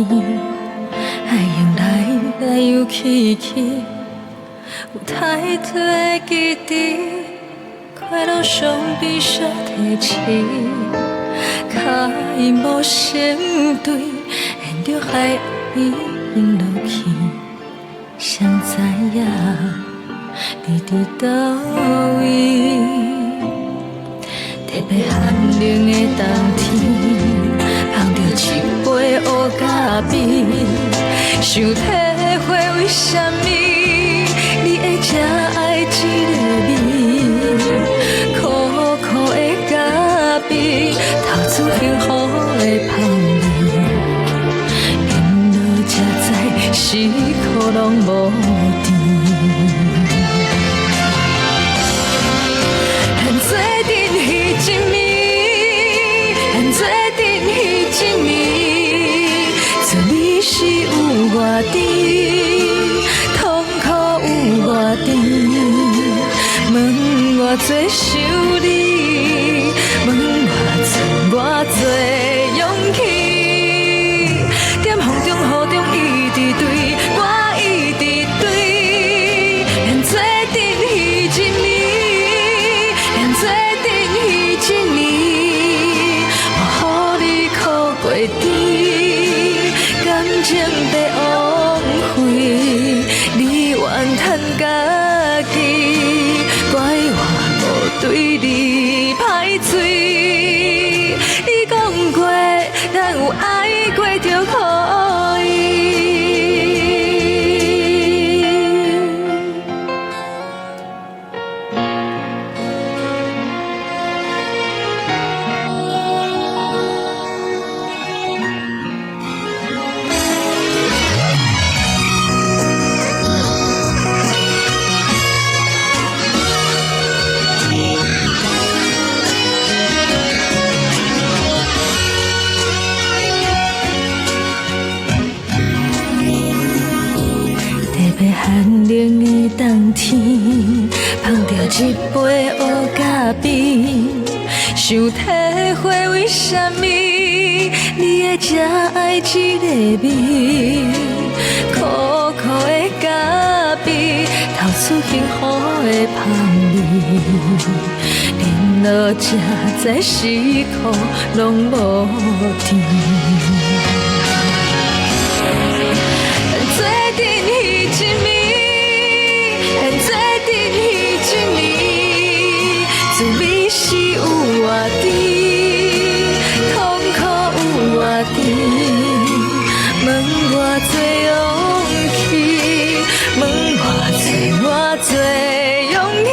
边，爱用来又去去，有太多的记忆，快乐上悲伤提起，脚无成对，沿着海边落去，谁知影你伫倒位？特别寒冷的冬天，捧着一杯乌咖啡，想体会为什么你会这爱这个味？苦苦的咖啡，透出幸福的香味，连落才知时刻拢无甜。是有偌甜，痛苦有偌甜，问我多想你，问我多勇气，在风中雨中一直对，我一直对，连做阵彼一暝，连做阵彼一暝，我予你苦过甜。感情被枉费，你怨叹家己，怪我无对你歹嘴。你讲过，咱有爱过就可以。寒冷的冬天，捧着一杯乌咖啡，想体会为什么你会这爱这个味？苦苦的咖啡，透出幸福的香味，连落才知时刻拢无甜。滋味是有偌甜，痛苦有偌甜，问我多勇气，问我多勇气，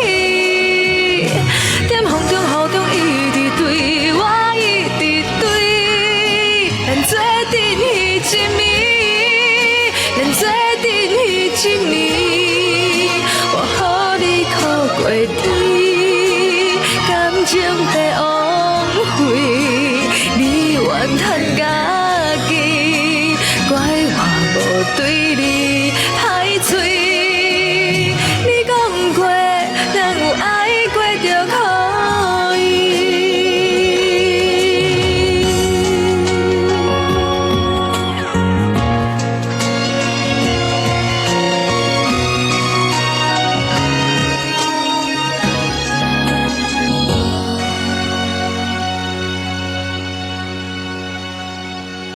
在风中雨中一直对，我一直对，连做阵彼一暝，连做阵彼一暝，我予你苦过甜。情被枉费，你怨叹家己，怪我无对你